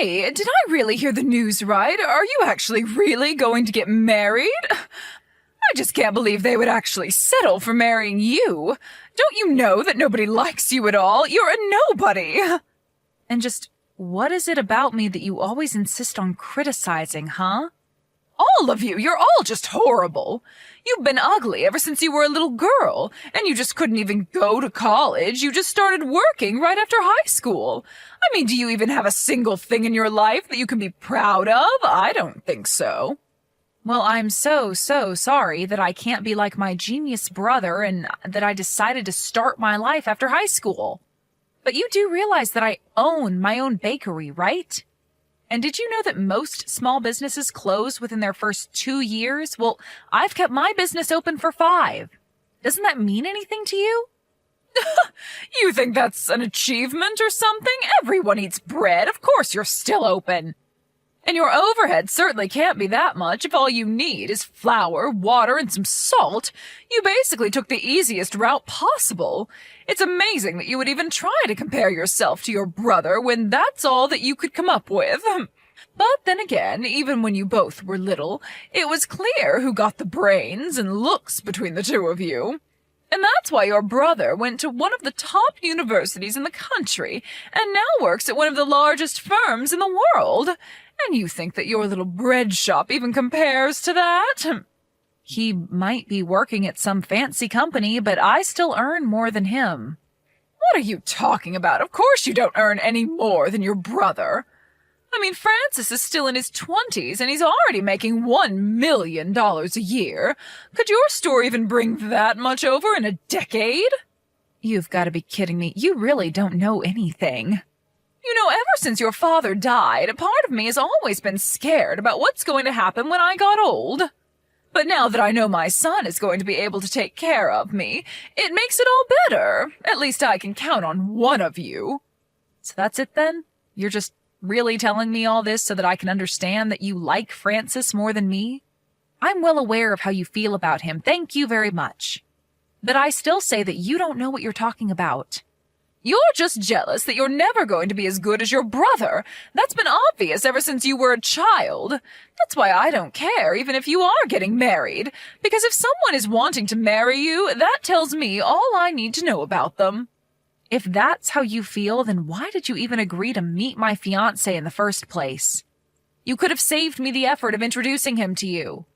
Hey, did I really hear the news right? Are you actually really going to get married? I just can't believe they would actually settle for marrying you. Don't you know that nobody likes you at all? You're a nobody. And just, what is it about me that you always insist on criticizing, huh? All of you, you're all just horrible. You've been ugly ever since you were a little girl, and you just couldn't even go to college. You just started working right after high school. I mean, do you even have a single thing in your life that you can be proud of? I don't think so. Well, I'm so sorry that I can't be like my genius brother and that I decided to start my life after high school. But you do realize that I own my own bakery, right? And did you know that most small businesses close within their first 2 years? Well, I've kept my business open for 5. Doesn't that mean anything to you? You think that's an achievement or something? Everyone eats bread. Of course you're still open. And your overhead certainly can't be that much if all you need is flour, water, and some salt. You basically took the easiest route possible. It's amazing that you would even try to compare yourself to your brother when that's all that you could come up with. But then again, even when you both were little, it was clear who got the brains and looks between the two of you. And that's why your brother went to one of the top universities in the country and now works at one of the largest firms in the world. And you think that your little bread shop even compares to that? He might be working at some fancy company, but I still earn more than him. What are you talking about? Of course you don't earn any more than your brother. I mean, Francis is still in his 20s, and he's already making $1 million a year. Could your store even bring that much over in a decade? You've got to be kidding me. You really don't know anything. You know, ever since your father died, a part of me has always been scared about what's going to happen when I got old. But now that I know my son is going to be able to take care of me, it makes it all better. At least I can count on one of you. So that's it then? You're just really telling me all this so that I can understand that you like Francis more than me? I'm well aware of how you feel about him. Thank you very much. But I still say that you don't know what you're talking about. You're just jealous that you're never going to be as good as your brother. That's been obvious ever since you were a child. That's why I don't care, even if you are getting married. Because if someone is wanting to marry you, that tells me all I need to know about them. If that's how you feel, then why did you even agree to meet my fiancé in the first place? You could have saved me the effort of introducing him to you.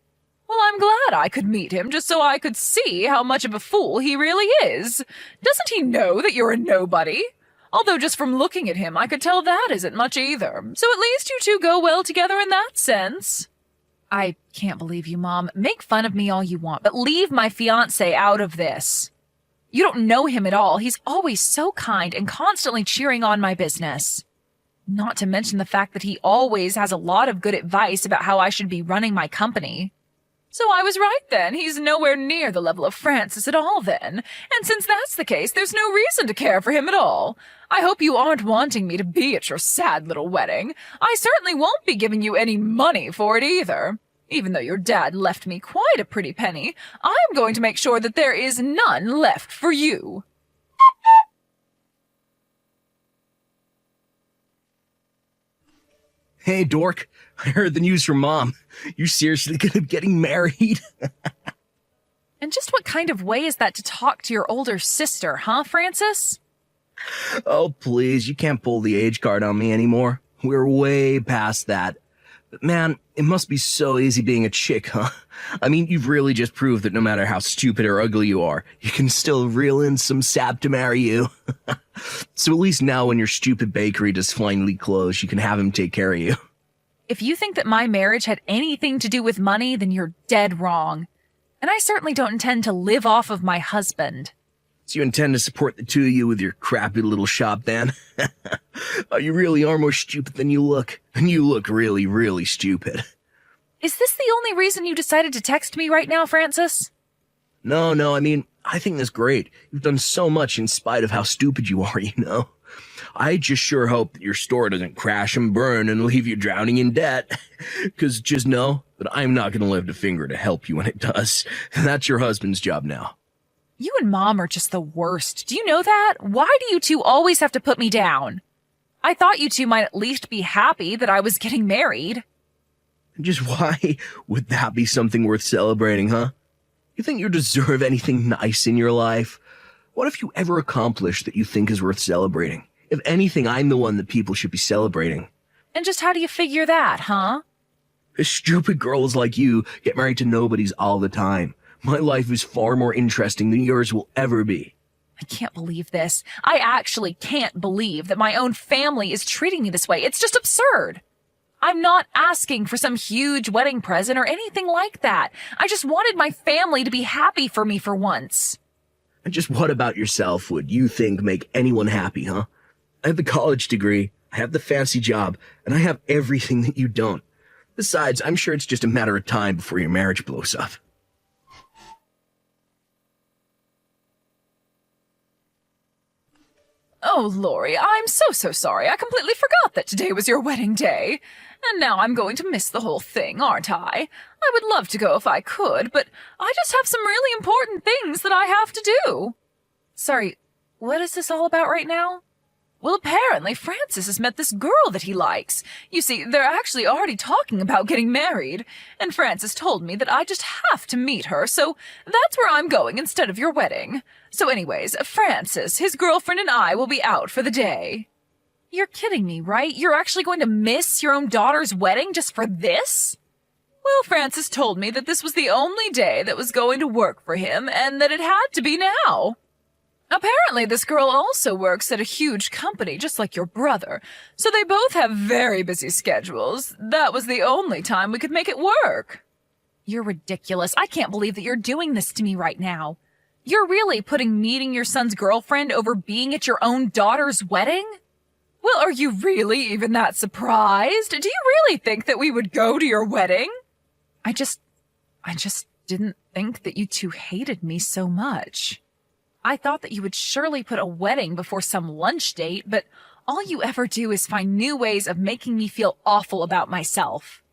Well, I'm glad I could meet him just so I could see how much of a fool he really is. Doesn't he know that you're a nobody? Although just from looking at him, I could tell that isn't much either. So at least you two go well together in that sense. I can't believe you, Mom. Make fun of me all you want, but leave my fiancé out of this. You don't know him at all. He's always so kind and constantly cheering on my business. Not to mention the fact that he always has a lot of good advice about how I should be running my company. So I was right then. He's nowhere near the level of Francis at all then. And since that's the case, there's no reason to care for him at all. I hope you aren't wanting me to be at your sad little wedding. I certainly won't be giving you any money for it either. Even though your dad left me quite a pretty penny, I'm going to make sure that there is none left for you. Hey, dork. I heard the news from Mom. You seriously gonna be getting married? And just what kind of way is that to talk to your older sister, huh, Francis? Oh, please, you can't pull the age card on me anymore. We're way past that. But man, it must be so easy being a chick, huh? I mean, you've really just proved that no matter how stupid or ugly you are, you can still reel in some sap to marry you. So at least now when your stupid bakery does finally close, you can have him take care of you. If you think that my marriage had anything to do with money, then you're dead wrong. And I certainly don't intend to live off of my husband. So you intend to support the two of you with your crappy little shop then? Oh, you really are more stupid than you look. And you look really, really stupid. Is this the only reason you decided to text me right now, Francis? No, I mean, I think that's great. You've done so much in spite of how stupid you are, you know? I just sure hope that your store doesn't crash and burn and leave you drowning in debt. 'Cause just know that I'm not gonna lift a finger to help you when it does. That's your husband's job now. You and Mom are just the worst. Do you know that? Why do you two always have to put me down? I thought you two might at least be happy that I was getting married. Just why would that be something worth celebrating, huh? You think you deserve anything nice in your life? What if you ever accomplish that you think is worth celebrating? If anything, I'm the one that people should be celebrating. And just how do you figure that, huh? Stupid girls like you get married to nobodies all the time. My life is far more interesting than yours will ever be. I can't believe this. I actually can't believe that my own family is treating me this way. It's just absurd. I'm not asking for some huge wedding present or anything like that. I just wanted my family to be happy for me for once. And just what about yourself would you think make anyone happy, huh? I have the college degree, I have the fancy job, and I have everything that you don't. Besides, I'm sure it's just a matter of time before your marriage blows up. Oh, Lori, I'm so sorry. I completely forgot that today was your wedding day. And now I'm going to miss the whole thing, aren't I? I would love to go if I could, but I just have some really important things that I have to do. Sorry, what is this all about right now? Well, apparently Francis has met this girl that he likes. You see, they're actually already talking about getting married, and Francis told me that I just have to meet her, so that's where I'm going instead of your wedding. So anyways, Francis, his girlfriend, and I will be out for the day. You're kidding me, right? You're actually going to miss your own daughter's wedding just for this? Well, Francis told me that this was the only day that was going to work for him, and that it had to be now. Apparently, this girl also works at a huge company, just like your brother, so they both have very busy schedules. That was the only time we could make it work. You're ridiculous. I can't believe that you're doing this to me right now. You're really putting meeting your son's girlfriend over being at your own daughter's wedding? Well, are you really even that surprised? Do you really think that we would go to your wedding? I just didn't think that you two hated me so much. I thought that you would surely put a wedding before some lunch date, but all you ever do is find new ways of making me feel awful about myself.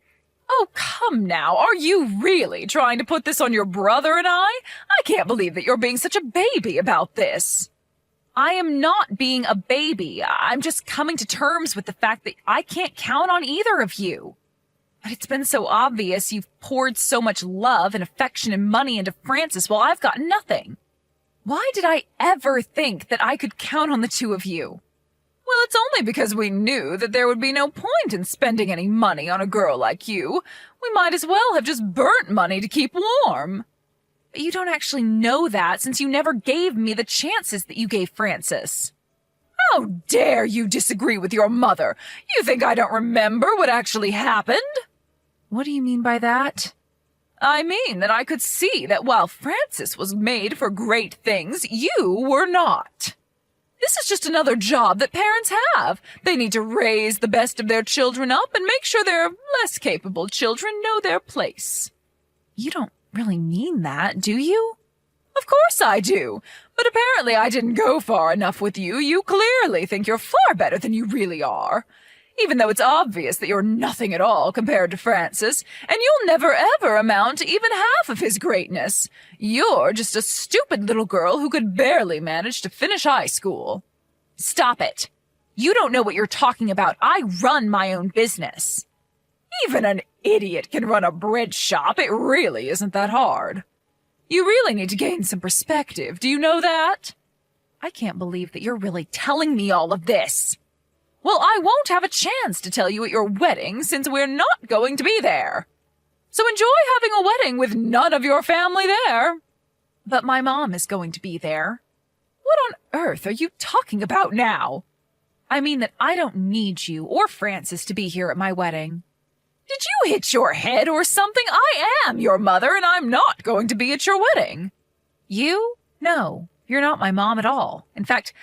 Oh, come now. Are you really trying to put this on your brother and I? I can't believe that you're being such a baby about this. I am not being a baby. I'm just coming to terms with the fact that I can't count on either of you. But it's been so obvious you've poured so much love and affection and money into Francis while I've got nothing. Why did I ever think that I could count on the two of you? Well, it's only because we knew that there would be no point in spending any money on a girl like you. We might as well have just burnt money to keep warm. But you don't actually know that since you never gave me the chances that you gave Francis. How dare you disagree with your mother? You think I don't remember what actually happened? What do you mean by that? I mean that I could see that while Francis was made for great things, you were not. This is just another job that parents have. They need to raise the best of their children up and make sure their less capable children know their place. You don't really mean that, do you? Of course I do. But apparently I didn't go far enough with you. You clearly think you're far better than you really are. Even though it's obvious that you're nothing at all compared to Francis, and you'll never ever amount to even half of his greatness. You're just a stupid little girl who could barely manage to finish high school. Stop it. You don't know what you're talking about. I run my own business. Even an idiot can run a bread shop. It really isn't that hard. You really need to gain some perspective. Do you know that? I can't believe that you're really telling me all of this. Well, I won't have a chance to tell you at your wedding since we're not going to be there. So enjoy having a wedding with none of your family there. But my mom is going to be there. What on earth are you talking about now? I mean that I don't need you or Francis to be here at my wedding. Did you hit your head or something? I am your mother and I'm not going to be at your wedding. You? No, you're not my mom at all. In fact,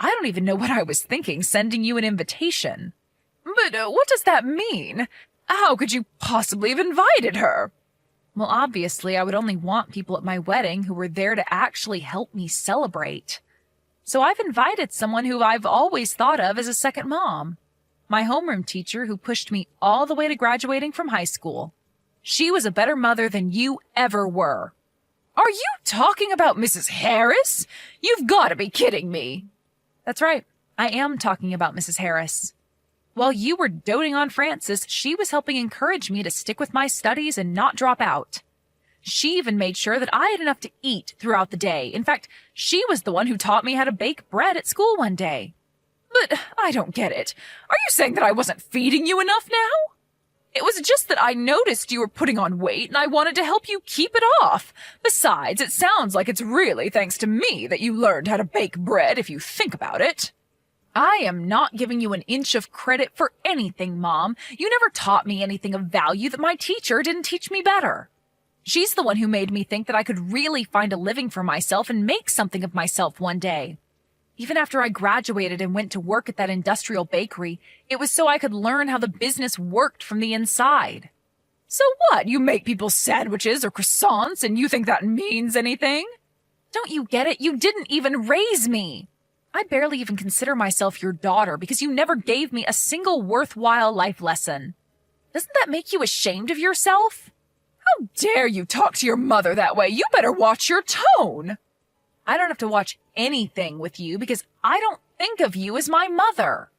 I don't even know what I was thinking sending you an invitation. But what does that mean? How could you possibly have invited her? Well, obviously, I would only want people at my wedding who were there to actually help me celebrate. So I've invited someone who I've always thought of as a second mom. My homeroom teacher who pushed me all the way to graduating from high school. She was a better mother than you ever were. Are you talking about Mrs. Harris? You've got to be kidding me. That's right. I am talking about Mrs. Harris. While you were doting on Frances, she was helping encourage me to stick with my studies and not drop out. She even made sure that I had enough to eat throughout the day. In fact, she was the one who taught me how to bake bread at school one day. But I don't get it. Are you saying that I wasn't feeding you enough now? It was just that I noticed you were putting on weight and I wanted to help you keep it off. Besides, it sounds like it's really thanks to me that you learned how to bake bread if you think about it. I am not giving you an inch of credit for anything, Mom. You never taught me anything of value that my teacher didn't teach me better. She's the one who made me think that I could really find a living for myself and make something of myself one day. Even after I graduated and went to work at that industrial bakery, it was so I could learn how the business worked from the inside. So what? You make people sandwiches or croissants and you think that means anything? Don't you get it? You didn't even raise me. I barely even consider myself your daughter because you never gave me a single worthwhile life lesson. Doesn't that make you ashamed of yourself? How dare you talk to your mother that way? You better watch your tone. I don't have to watch anything with you because I don't think of you as my mother.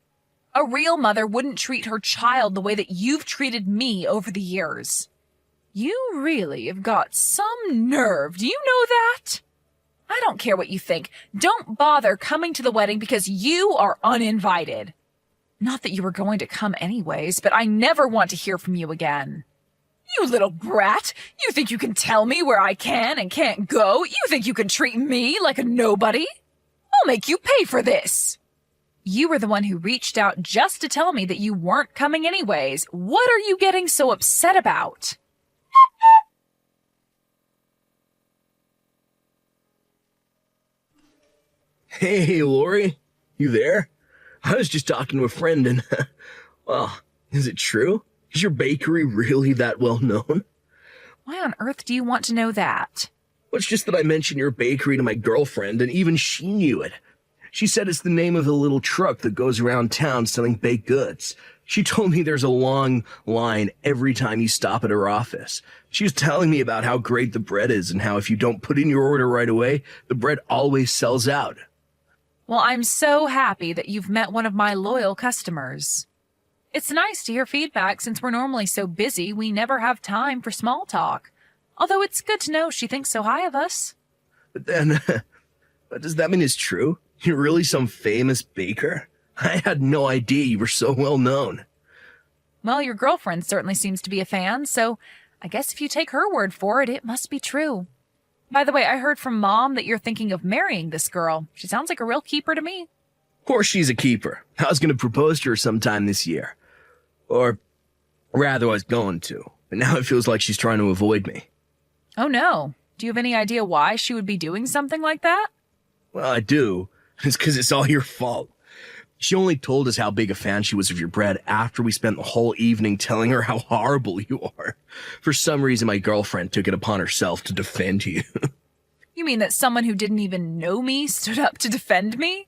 A real mother wouldn't treat her child the way that you've treated me over the years. You really have got some nerve, do you know that? I don't care what you think. Don't bother coming to the wedding because you are uninvited. Not that you were going to come anyways, but I never want to hear from you again. You little brat! You think you can tell me where I can and can't go? You think you can treat me like a nobody? I'll make you pay for this! You were the one who reached out just to tell me that you weren't coming anyways. What are you getting so upset about? Hey, Lori, you there? I was just talking to a friend and, well, is it true? Is your bakery really that well known? Why on earth do you want to know that? Well, it's just that I mentioned your bakery to my girlfriend and even she knew it. She said it's the name of a little truck that goes around town selling baked goods. She told me there's a long line every time you stop at her office. She was telling me about how great the bread is and how if you don't put in your order right away, the bread always sells out. Well, I'm so happy that you've met one of my loyal customers. It's nice to hear feedback since we're normally so busy we never have time for small talk. Although it's good to know she thinks so high of us. But then, does that mean it's true? You're really some famous baker? I had no idea you were so well known. Well, your girlfriend certainly seems to be a fan, so I guess if you take her word for it, it must be true. By the way, I heard from Mom that you're thinking of marrying this girl. She sounds like a real keeper to me. Of course she's a keeper. I was going to propose to her sometime this year. Or rather, I was going to. But now it feels like she's trying to avoid me. Oh no. Do you have any idea why she would be doing something like that? Well, I do. It's because it's all your fault. She only told us how big a fan she was of your bread after we spent the whole evening telling her how horrible you are. For some reason, my girlfriend took it upon herself to defend you. You mean that someone who didn't even know me stood up to defend me?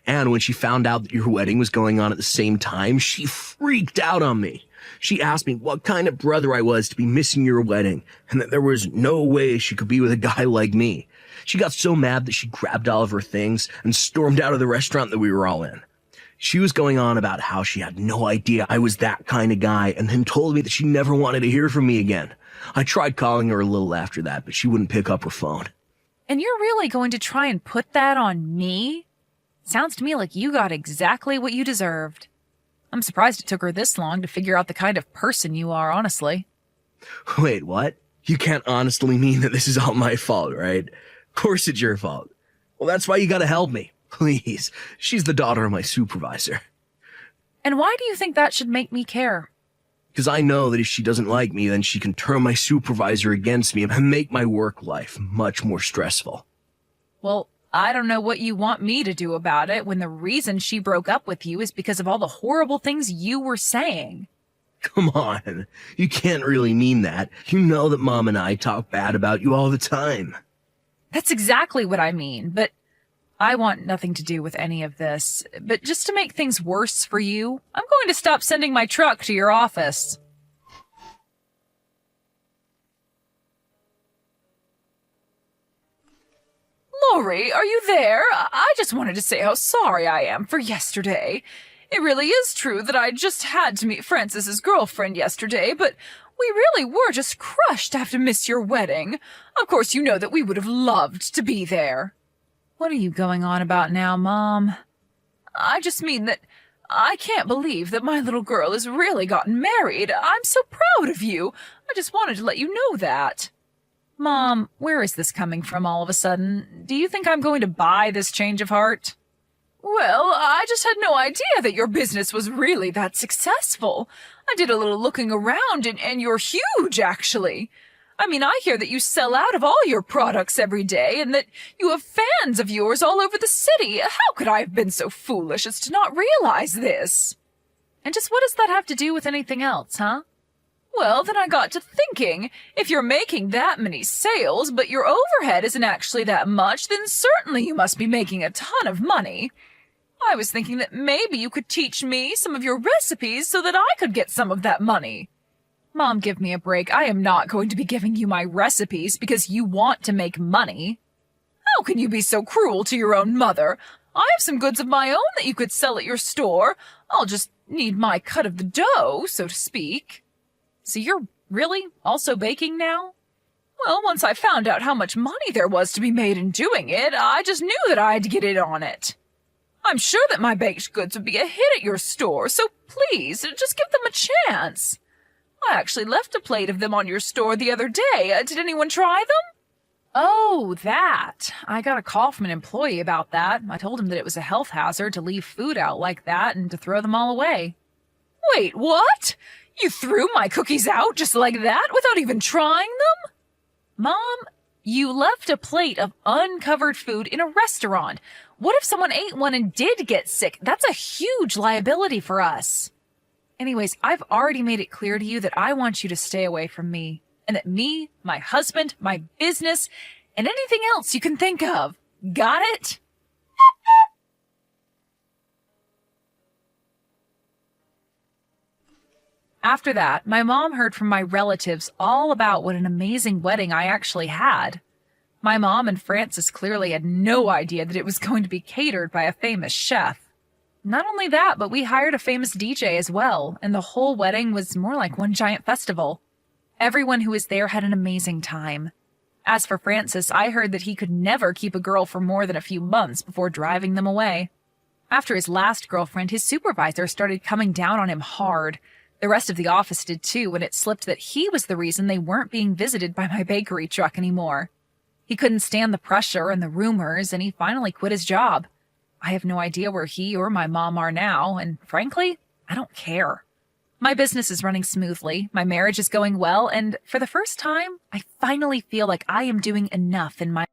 And when she found out that your wedding was going on at the same time, she freaked out on me. She asked me what kind of brother I was to be missing your wedding, and that there was no way she could be with a guy like me. She got so mad that she grabbed all of her things and stormed out of the restaurant that we were all in. She was going on about how she had no idea I was that kind of guy, and then told me that she never wanted to hear from me again. I tried calling her a little after that, but she wouldn't pick up her phone. And you're really going to try and put that on me? Sounds to me like you got exactly what you deserved. I'm surprised it took her this long to figure out the kind of person you are, honestly. Wait, what? You can't honestly mean that this is all my fault, right? Of course it's your fault. Well, that's why you gotta help me. Please. She's the daughter of my supervisor. And why do you think that should make me care? Because I know that if she doesn't like me, then she can turn my supervisor against me and make my work life much more stressful. Well, I don't know what you want me to do about it when the reason she broke up with you is because of all the horrible things you were saying. Come on. You can't really mean that. You know that Mom and I talk bad about you all the time. That's exactly what I mean, but I want nothing to do with any of this. But just to make things worse for you, I'm going to stop sending my truck to your office. Lori, are you there? I just wanted to say how sorry I am for yesterday. It really is true that I just had to meet Francis's girlfriend yesterday, but we really were just crushed to have to miss your wedding. Of course, you know that we would have loved to be there. What are you going on about now, Mom? I just mean that I can't believe that my little girl has really gotten married. I'm so proud of you. I just wanted to let you know that. Mom, where is this coming from all of a sudden? Do you think I'm going to buy this change of heart? Well, I just had no idea that your business was really that successful. I did a little looking around, and you're huge, actually. I mean, I hear that you sell out of all your products every day, and that you have fans of yours all over the city. How could I have been so foolish as to not realize this? And just what does that have to do with anything else, huh? Well, then I got to thinking, if you're making that many sales, but your overhead isn't actually that much, then certainly you must be making a ton of money. I was thinking that maybe you could teach me some of your recipes so that I could get some of that money. Mom, give me a break. I am not going to be giving you my recipes because you want to make money. How can you be so cruel to your own mother? I have some goods of my own that you could sell at your store. I'll just need my cut of the dough, so to speak. So you're really also baking now? Well, once I found out how much money there was to be made in doing it, I just knew that I had to get in on it. I'm sure that my baked goods would be a hit at your store, so please, just give them a chance. I actually left a plate of them on your store the other day. Did anyone try them? Oh, that. I got a call from an employee about that. I told him that it was a health hazard to leave food out like that and to throw them all away. Wait, what? You threw my cookies out just like that without even trying them? Mom, you left a plate of uncovered food in a restaurant. What if someone ate one and did get sick? That's a huge liability for us. Anyways, I've already made it clear to you that I want you to stay away from me, and that me, my husband, my business, and anything else you can think of. Got it? After that, my mom heard from my relatives all about what an amazing wedding I actually had. My mom and Francis clearly had no idea that it was going to be catered by a famous chef. Not only that, but we hired a famous DJ as well, and the whole wedding was more like one giant festival. Everyone who was there had an amazing time. As for Francis, I heard that he could never keep a girl for more than a few months before driving them away. After his last girlfriend, his supervisor started coming down on him hard. The rest of the office did too, and it slipped that he was the reason they weren't being visited by my bakery truck anymore. He couldn't stand the pressure and the rumors, and he finally quit his job. I have no idea where he or my mom are now, and frankly, I don't care. My business is running smoothly, my marriage is going well, and for the first time, I finally feel like I am doing enough in my